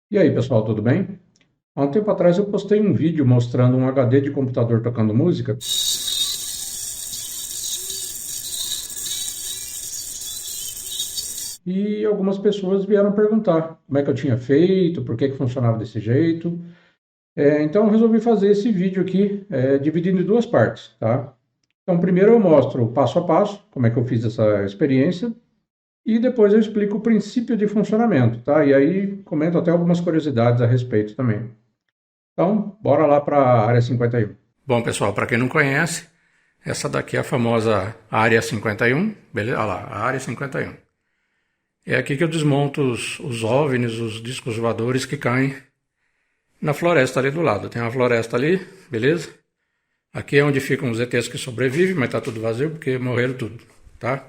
E aí, pessoal, tudo bem? Há um tempo atrás eu postei um vídeo mostrando um HD de computador tocando música e algumas pessoas vieram perguntar como é que eu tinha feito, por que que funcionava desse jeito. Então eu resolvi fazer esse vídeo aqui, dividindo em duas partes, tá? Então primeiro eu mostro o passo a passo, como é que eu fiz essa experiência, e depois eu explico o princípio de funcionamento, tá? E aí comento até algumas curiosidades a respeito também. Então, bora lá para a área 51. Bom, pessoal, para quem não conhece, essa daqui é a famosa área 51, beleza? Olha lá, a área 51. É aqui que eu desmonto os OVNIs, os discos voadores que caem na floresta ali do lado. Tem uma floresta ali, beleza? Aqui é onde ficam os ETs que sobrevivem, mas tá tudo vazio porque morreram tudo, tá?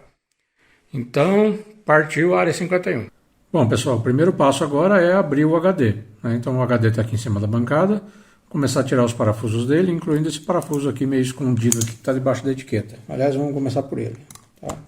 Então, partiu a área 51. Bom, pessoal, o primeiro passo agora é abrir o HD, né? Então o HD está aqui em cima da bancada. Começar a tirar os parafusos dele, incluindo esse parafuso aqui meio escondido aqui que está debaixo da etiqueta. Aliás, vamos começar por ele, tá?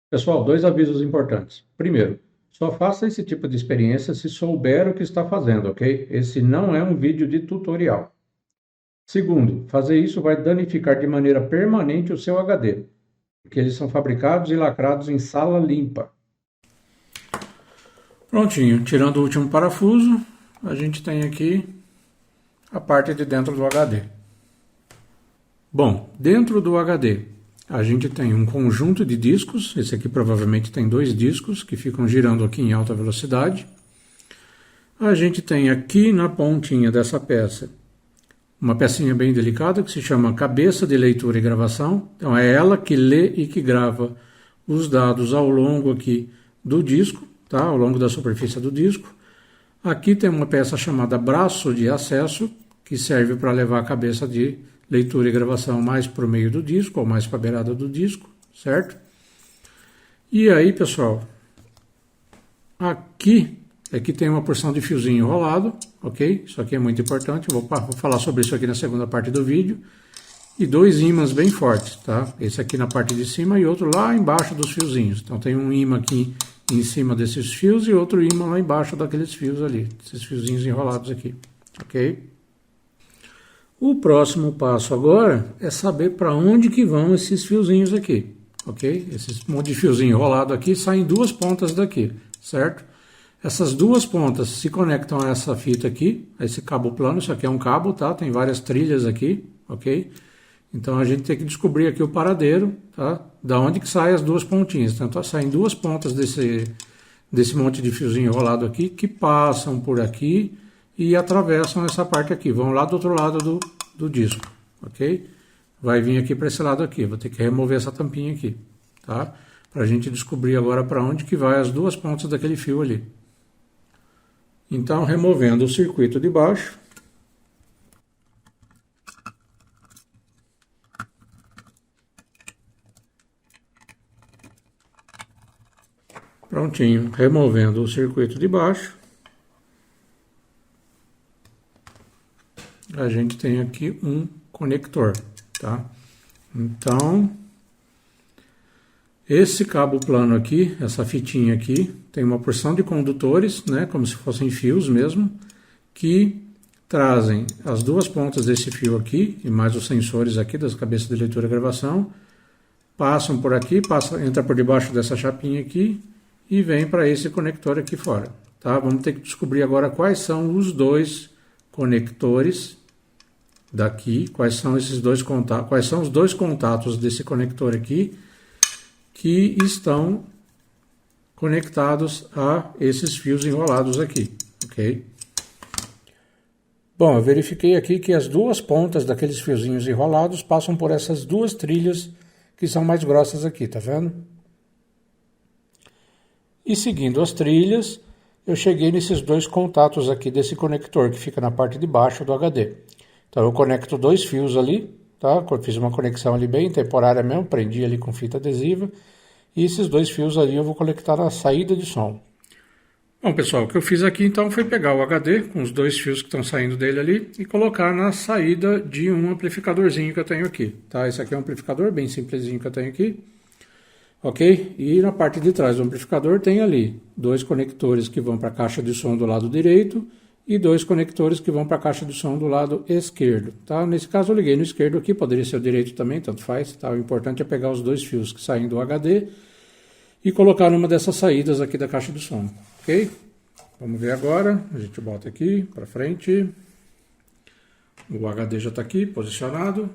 Pessoal, dois avisos importantes. Primeiro, só faça esse tipo de experiência se souber o que está fazendo, ok? Esse não é um vídeo de tutorial. Segundo, fazer isso vai danificar de maneira permanente o seu HD, porque eles são fabricados e lacrados em sala limpa. Prontinho, tirando o último parafuso, a gente tem aqui a parte de dentro do HD. Bom, dentro do HD a gente tem um conjunto de discos, esse aqui provavelmente tem dois discos que ficam girando aqui em alta velocidade. A gente tem aqui na pontinha dessa peça uma pecinha bem delicada que se chama cabeça de leitura e gravação. Então é ela que lê e que grava os dados ao longo aqui do disco, tá? Ao longo da superfície do disco. Aqui tem uma peça chamada braço de acesso, que serve para levar a cabeça de leitura e gravação mais para o meio do disco, ou mais para a beirada do disco, certo? E aí, pessoal, aqui é que tem uma porção de fiozinho enrolado, ok? Isso aqui é muito importante, vou falar sobre isso aqui na segunda parte do vídeo. E dois ímãs bem fortes, tá? Esse aqui na parte de cima e outro lá embaixo dos fiozinhos. Então tem um ímã aqui em cima desses fios e outro ímã lá embaixo daqueles fios ali, esses fiozinhos enrolados aqui, ok? O próximo passo agora é saber para onde que vão esses fiozinhos aqui, ok? Esses monte de fiozinho enrolado aqui saem duas pontas daqui, certo? Essas duas pontas se conectam a essa fita aqui, a esse cabo plano. Isso aqui é um cabo, tá? Tem várias trilhas aqui, ok? Então a gente tem que descobrir aqui o paradeiro, tá? Da onde que saem as duas pontinhas. Então saem duas pontas desse monte de fiozinho enrolado aqui que passam por aqui e atravessam essa parte aqui, vão lá do outro lado do disco, ok? Vai vir aqui para esse lado aqui, vou ter que remover essa tampinha aqui, tá? Para a gente descobrir agora para onde que vai as duas pontas daquele fio ali. Então, removendo o circuito de baixo, prontinho, removendo o circuito de baixo, a gente tem aqui um conector, tá? Então, esse cabo plano aqui, essa fitinha aqui, tem uma porção de condutores, né, como se fossem fios mesmo, que trazem as duas pontas desse fio aqui, e mais os sensores aqui das cabeças de leitura e gravação, passam por aqui, entra por debaixo dessa chapinha aqui, e vem para esse conector aqui fora, tá? Vamos ter que descobrir agora quais são os dois conectores daqui, quais são esses dois contatos, quais são os dois contatos desse conector aqui que estão conectados a esses fios enrolados aqui, ok? Bom, eu verifiquei aqui que as duas pontas daqueles fiozinhos enrolados passam por essas duas trilhas que são mais grossas aqui, tá vendo? E seguindo as trilhas, eu cheguei nesses dois contatos aqui desse conector que fica na parte de baixo do HD. Então eu conecto dois fios ali, tá? Fiz uma conexão ali bem temporária mesmo, prendi ali com fita adesiva. E esses dois fios ali eu vou conectar na saída de som. Bom, pessoal, o que eu fiz aqui então foi pegar o HD com os dois fios que estão saindo dele ali e colocar na saída de um amplificadorzinho que eu tenho aqui, tá? Esse aqui é um amplificador bem simplesinho que eu tenho aqui, ok? E na parte de trás do amplificador tem ali dois conectores que vão para a caixa de som do lado direito e dois conectores que vão para a caixa de som do lado esquerdo, tá? Nesse caso eu liguei no esquerdo aqui, poderia ser o direito também, tanto faz, tá? O importante é pegar os dois fios que saem do HD e colocar numa dessas saídas aqui da caixa de som, ok? Vamos ver agora, a gente bota aqui para frente, o HD já está aqui posicionado,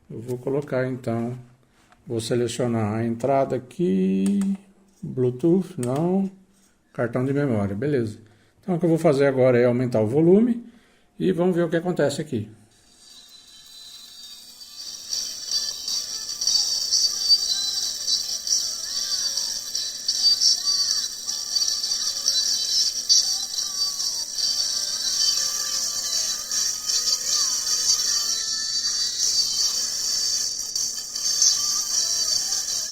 eu vou colocar então, vou selecionar a entrada aqui, Bluetooth, não, cartão de memória, beleza. Então o que eu vou fazer agora é aumentar o volume e vamos ver o que acontece aqui.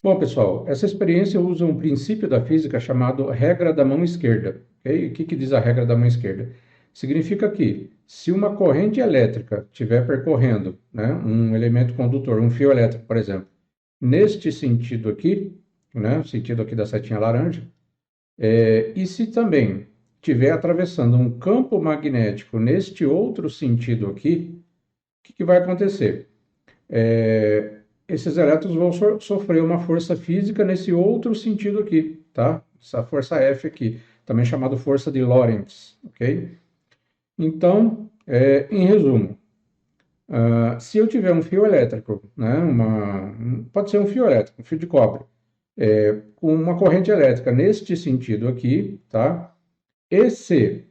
Bom, pessoal, essa experiência usa um princípio da física chamado regra da mão esquerda. Okay? O que diz a regra da mão esquerda? Significa que se uma corrente elétrica estiver percorrendo, né, um elemento condutor, um fio elétrico, por exemplo, neste sentido aqui, né, o sentido aqui da setinha laranja, e se também estiver atravessando um campo magnético neste outro sentido aqui, o que vai acontecer? Esses elétrons vão sofrer uma força física nesse outro sentido aqui, tá? Essa força F aqui, também chamada força de Lorentz, ok? Então, em resumo, se eu tiver um fio elétrico, né, pode ser um fio elétrico, um fio de cobre, com uma corrente elétrica neste sentido aqui, tá? E se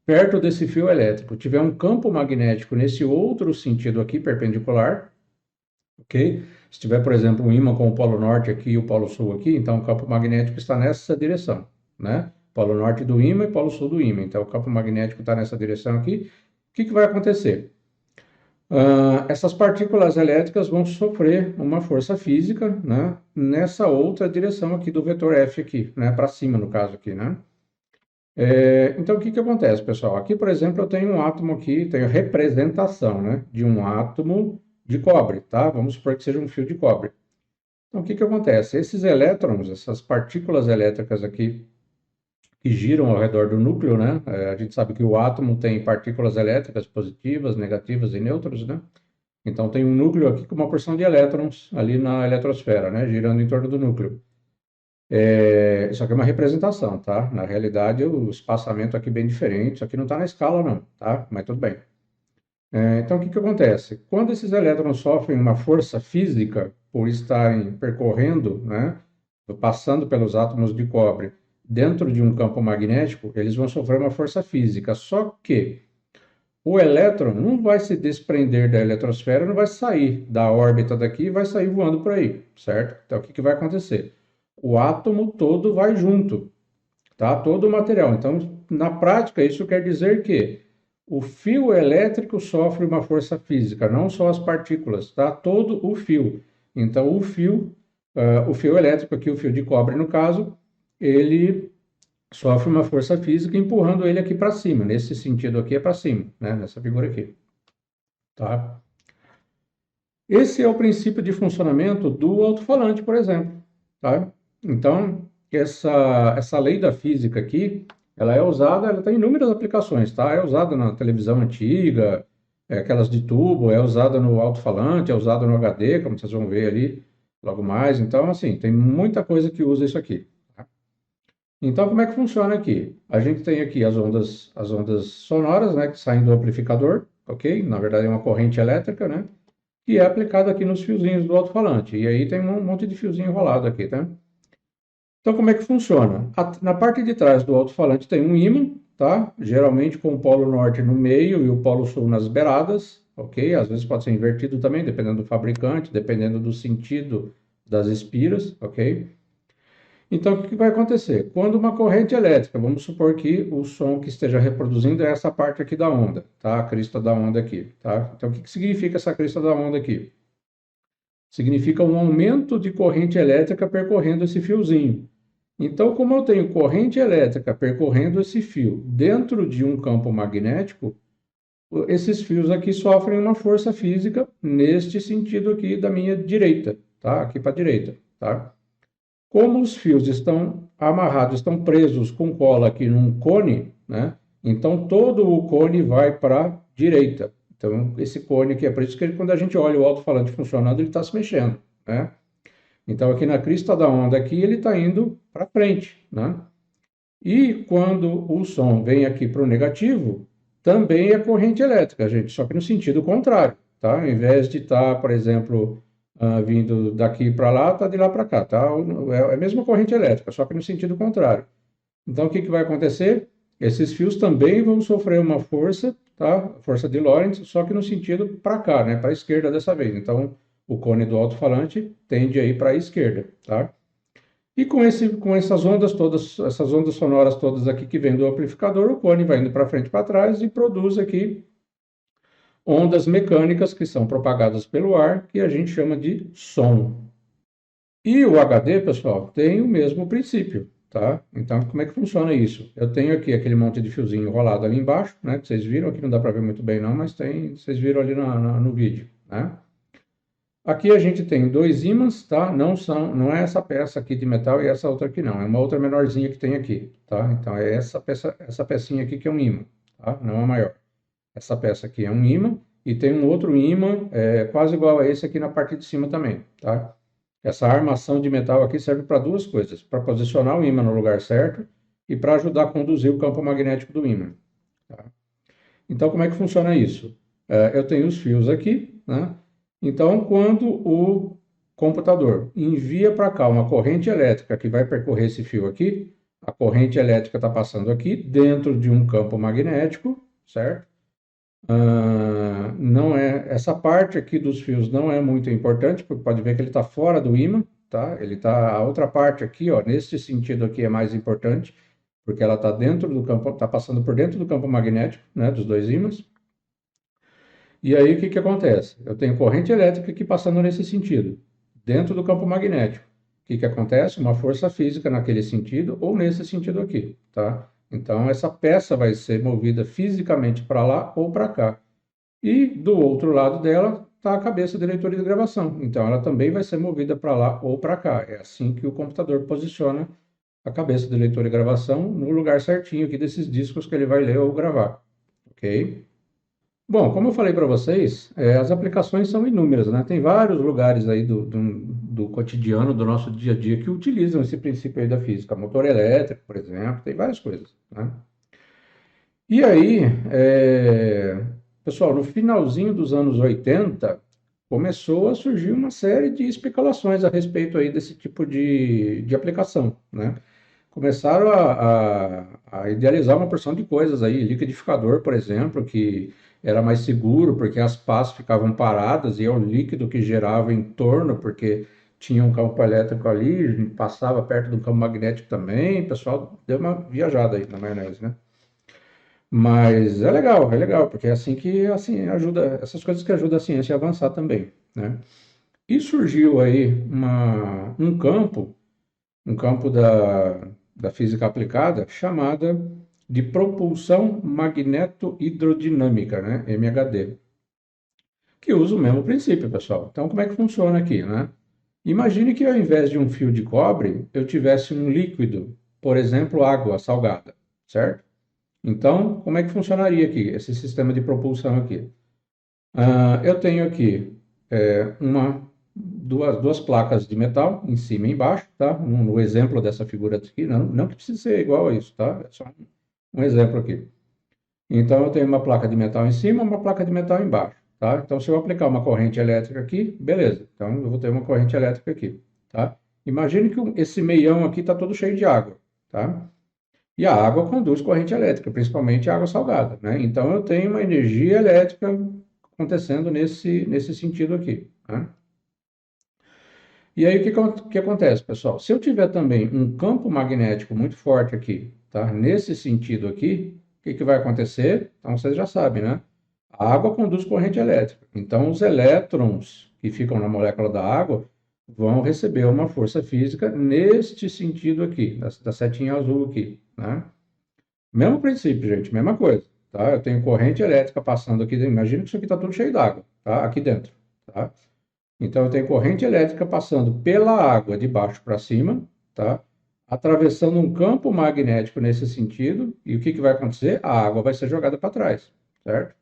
perto desse fio elétrico tiver um campo magnético nesse outro sentido aqui, perpendicular, ok? Se tiver, por exemplo, um ímã com o polo norte aqui e o polo sul aqui, então o campo magnético está nessa direção, né? Polo norte do ímã e polo sul do ímã. Então o campo magnético está nessa direção aqui. O que vai acontecer? Essas partículas elétricas vão sofrer uma força física, né, nessa outra direção aqui do vetor F aqui, né, para cima no caso aqui, né? Então o que acontece, pessoal? Aqui, por exemplo, eu tenho um átomo aqui, tenho representação, né, de um átomo de cobre, tá? Vamos supor que seja um fio de cobre. Então, o que acontece? Esses elétrons, essas partículas elétricas aqui, que giram ao redor do núcleo, né? A gente sabe que o átomo tem partículas elétricas positivas, negativas e nêutrons, né? Então, tem um núcleo aqui com uma porção de elétrons ali na eletrosfera, né? Girando em torno do núcleo. Isso aqui é uma representação, tá? Na realidade, o espaçamento aqui é bem diferente. Isso aqui não está na escala, não, tá? Mas tudo bem. Então, o que acontece? Quando esses elétrons sofrem uma força física por estarem percorrendo, né, passando pelos átomos de cobre dentro de um campo magnético, eles vão sofrer uma força física. Só que o elétron não vai se desprender da eletrosfera, não vai sair da órbita daqui e vai sair voando por aí, certo? Então, o que vai acontecer? O átomo todo vai junto, tá? Todo o material. Então, na prática, isso quer dizer que o fio elétrico sofre uma força física, não só as partículas, tá? Todo o fio. Então, o fio elétrico aqui, o fio de cobre no caso, ele sofre uma força física empurrando ele aqui para cima. Nesse sentido aqui é para cima, né? Nessa figura aqui, tá? Esse é o princípio de funcionamento do alto-falante, por exemplo, tá? Então, essa lei da física aqui, ela é usada, ela tem inúmeras aplicações, tá? É usada na televisão antiga, aquelas de tubo, é usada no alto-falante, é usada no HD, como vocês vão ver ali logo mais. Então, assim, tem muita coisa que usa isso aqui, tá? Então, como é que funciona aqui? A gente tem aqui as ondas sonoras, né, que saem do amplificador, ok? Na verdade, é uma corrente elétrica, né? Que é aplicada aqui nos fiozinhos do alto-falante. E aí tem um monte de fiozinho enrolado aqui, tá? Então, como é que funciona? Na parte de trás do alto-falante tem um ímã, tá? Geralmente com o polo norte no meio e o polo sul nas beiradas, ok? Às vezes pode ser invertido também, dependendo do fabricante, dependendo do sentido das espiras, ok? Então, o que vai acontecer? Quando uma corrente elétrica, vamos supor que o som que esteja reproduzindo é essa parte aqui da onda, tá? A crista da onda aqui, tá? Então, o que significa essa crista da onda aqui? Significa um aumento de corrente elétrica percorrendo esse fiozinho. Então, como eu tenho corrente elétrica percorrendo esse fio dentro de um campo magnético, esses fios aqui sofrem uma força física neste sentido aqui da minha direita, tá? Aqui para a direita, tá? Como os fios estão amarrados, estão presos com cola aqui num cone, né? Então todo o cone vai para a direita. Então esse cone aqui, é por isso que quando a gente olha o alto-falante funcionando, ele está se mexendo, né? Então aqui na crista da onda aqui, ele está indo para frente, né? E quando o som vem aqui para o negativo, também é corrente elétrica, gente, só que no sentido contrário, tá? Ao invés de estar, por exemplo, vindo daqui para lá, está de lá para cá, tá? É a mesma corrente elétrica, só que no sentido contrário. Então, o que vai acontecer? Esses fios também vão sofrer uma força, tá? Força de Lorentz, só que no sentido para cá, né? Para a esquerda dessa vez. Então, o cone do alto-falante tende a ir para a esquerda, tá? E com essas ondas todas, essas ondas sonoras todas aqui que vêm do amplificador, o cone vai indo para frente e para trás e produz aqui ondas mecânicas que são propagadas pelo ar, que a gente chama de som. E o HD, pessoal, tem o mesmo princípio, tá? Então, como é que funciona isso? Eu tenho aqui aquele monte de fiozinho enrolado ali embaixo, né? Que vocês viram, aqui não dá para ver muito bem não, mas tem, vocês viram ali no vídeo, né? Aqui a gente tem dois ímãs, tá? Não é essa peça aqui de metal e essa outra aqui não, é uma outra menorzinha que tem aqui, tá? Então é essa pecinha aqui que é um ímã, tá? Não a maior. Essa peça aqui é um ímã e tem um outro ímã quase igual a esse aqui na parte de cima também, tá? Essa armação de metal aqui serve para duas coisas, para posicionar o ímã no lugar certo e para ajudar a conduzir o campo magnético do ímã, tá? Então, como é que funciona isso? Eu tenho os fios aqui, né? Então, quando o computador envia para cá uma corrente elétrica que vai percorrer esse fio aqui, a corrente elétrica está passando aqui dentro de um campo magnético, certo? Não é, essa parte aqui dos fios não é muito importante, porque pode ver que ele está fora do ímã, tá? Ele tá, a outra parte aqui, ó, nesse sentido aqui é mais importante, porque ela está dentro do campo, está passando por dentro do campo magnético, né, dos dois ímãs. E aí o que acontece? Eu tenho corrente elétrica aqui passando nesse sentido, dentro do campo magnético. O que acontece? Uma força física naquele sentido ou nesse sentido aqui, tá? Então essa peça vai ser movida fisicamente para lá ou para cá. E do outro lado dela está a cabeça de leitura e de gravação. Então ela também vai ser movida para lá ou para cá. É assim que o computador posiciona a cabeça de leitura e gravação no lugar certinho aqui desses discos que ele vai ler ou gravar, ok? Bom, como eu falei para vocês, as aplicações são inúmeras, né? Tem vários lugares aí do cotidiano, do nosso dia a dia, que utilizam esse princípio aí da física. Motor elétrico, por exemplo, tem várias coisas, né? E aí, pessoal, no finalzinho dos anos 80, começou a surgir uma série de especulações a respeito aí desse tipo de aplicação, né? Começaram a idealizar uma porção de coisas aí, liquidificador, por exemplo, que era mais seguro porque as pás ficavam paradas e é o líquido que gerava em torno, porque tinha um campo elétrico ali, passava perto do campo magnético também, o pessoal deu uma viajada aí na maionese, né? Mas é legal, porque é assim que assim ajuda, essas coisas que ajudam a ciência a avançar também, né? E surgiu aí um campo da física aplicada chamada de propulsão magneto-hidrodinâmica, né? MHD, que usa o mesmo princípio, pessoal. Então, como é que funciona aqui, né? Imagine que ao invés de um fio de cobre, eu tivesse um líquido, por exemplo, água salgada, certo? Então, como é que funcionaria aqui, esse sistema de propulsão aqui? Eu tenho aqui duas placas de metal, em cima e embaixo, tá? No exemplo dessa figura aqui, não que precise ser igual a isso, tá? É só um exemplo aqui. Então, eu tenho uma placa de metal em cima, uma placa de metal embaixo, tá? Então, se eu aplicar uma corrente elétrica aqui, beleza. Então, eu vou ter uma corrente elétrica aqui, tá? Imagine que esse meião aqui está todo cheio de água, tá? E a água conduz corrente elétrica, principalmente água salgada, né? Então, eu tenho uma energia elétrica acontecendo nesse sentido aqui, né? E aí, o que acontece, pessoal? Se eu tiver também um campo magnético muito forte aqui, tá? Nesse sentido aqui, o que vai acontecer? Então, vocês já sabem, né? A água conduz corrente elétrica. Então, os elétrons que ficam na molécula da água vão receber uma força física neste sentido aqui, da setinha azul aqui, né? Mesmo princípio, gente, mesma coisa, tá? Eu tenho corrente elétrica passando aqui dentro. Imagina que isso aqui está tudo cheio d'água, tá? Aqui dentro, tá? Então eu tenho corrente elétrica passando pela água de baixo para cima, tá? Atravessando um campo magnético nesse sentido, e o que que vai acontecer? A água vai ser jogada para trás, certo?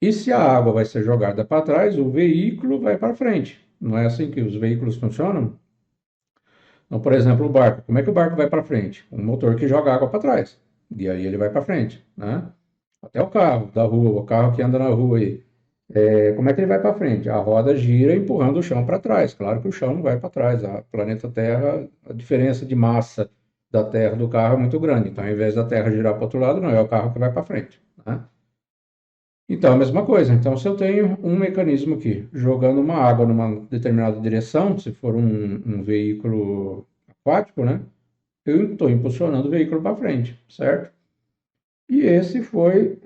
E se a água vai ser jogada para trás, o veículo vai para frente. Não é assim que os veículos funcionam? Então, por exemplo, o barco. Como é que o barco vai para frente? Um motor que joga água para trás. E aí ele vai para frente, né? Até o carro da rua, o carro que anda na rua aí. Como é que ele vai para frente? A roda gira empurrando o chão para trás. Claro que o chão não vai para trás. A planeta Terra, a diferença de massa da Terra do carro é muito grande. Então, ao invés da Terra girar para o outro lado, não é o carro que vai para frente, né? Então, a mesma coisa. Então, se eu tenho um mecanismo aqui, jogando uma água numa determinada direção, se for um veículo aquático, né? Eu estou impulsionando o veículo para frente, certo? E esse foi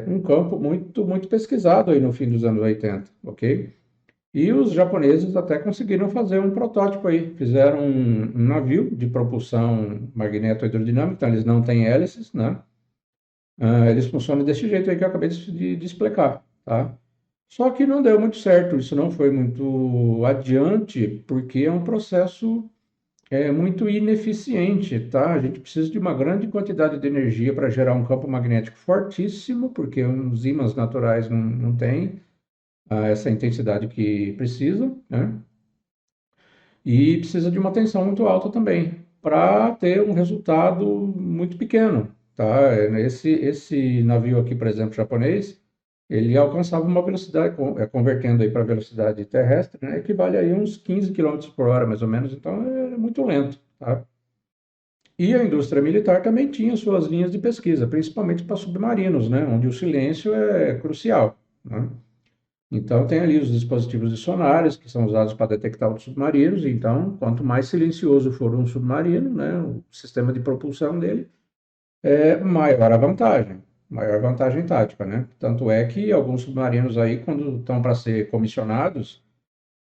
um campo muito pesquisado aí no fim dos anos 80, ok? E os japoneses até conseguiram fazer um protótipo aí. Fizeram um navio de propulsão magneto-hidrodinâmica, então eles não têm hélices, né? Eles funcionam desse jeito aí que eu acabei de explicar, tá? Só que não deu muito certo, isso não foi muito adiante, porque é um processo muito ineficiente, tá? A gente precisa de uma grande quantidade de energia para gerar um campo magnético fortíssimo, porque os ímãs naturais não têm essa intensidade que precisam, né? E precisa de uma tensão muito alta também, para ter um resultado muito pequeno, tá? Esse navio aqui, por exemplo, japonês, ele alcançava uma velocidade, convertendo aí para velocidade terrestre, né, equivale aí a uns 15 quilômetros por hora, mais ou menos, então é muito lento, tá? E a indústria militar também tinha suas linhas de pesquisa, principalmente para submarinos, né, onde o silêncio é crucial, né? Então, tem ali os dispositivos de sonares, que são usados para detectar os submarinos. Então, quanto mais silencioso for um submarino, né, o sistema de propulsão dele, maior vantagem tática, né? Tanto é que alguns submarinos aí, quando estão para ser comissionados,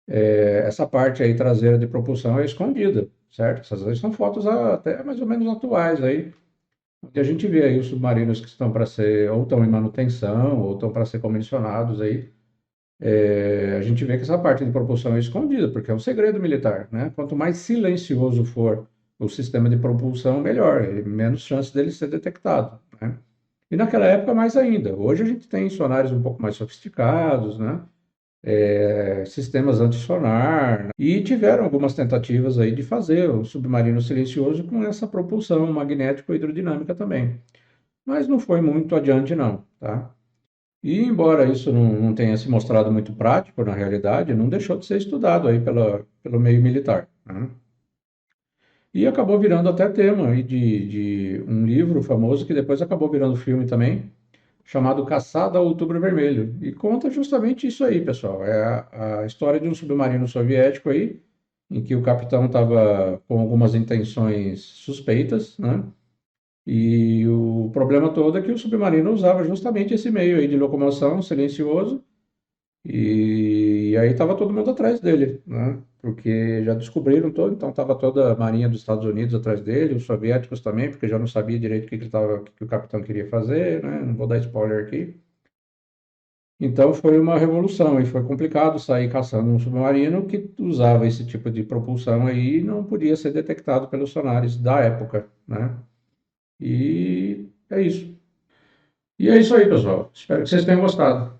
essa parte aí traseira de propulsão é escondida, certo? Essas aí são fotos até mais ou menos atuais aí, onde a gente vê aí os submarinos que estão para ser, ou estão em manutenção, ou estão para ser comissionados aí. A gente vê que essa parte de propulsão é escondida, porque é um segredo militar, né? Quanto mais silencioso for o sistema de propulsão, melhor, e menos chance dele ser detectado, né? E naquela época, mais ainda. Hoje a gente tem sonares um pouco mais sofisticados, né? Sistemas anti-sonar, né? E tiveram algumas tentativas aí de fazer o submarino silencioso com essa propulsão magnético-hidrodinâmica também. Mas não foi muito adiante, não, tá? E embora isso não tenha se mostrado muito prático na realidade, não deixou de ser estudado aí pelo meio militar, né? E acabou virando até tema aí de um livro famoso que depois acabou virando filme também, chamado Caçada ao Outubro Vermelho. E conta justamente isso aí, pessoal. É a história de um submarino soviético aí, em que o capitão estava com algumas intenções suspeitas, né? E o problema todo é que o submarino usava justamente esse meio aí de locomoção silencioso, e aí estava todo mundo atrás dele, né? Porque já descobriram todo, então estava toda a marinha dos Estados Unidos atrás dele, os soviéticos também, porque já não sabia direito o que o capitão queria fazer, né? Não vou dar spoiler aqui. Então foi uma revolução e foi complicado sair caçando um submarino que usava esse tipo de propulsão aí e não podia ser detectado pelos sonares da época, né? E é isso. E é isso aí, pessoal. Espero que vocês tenham gostado.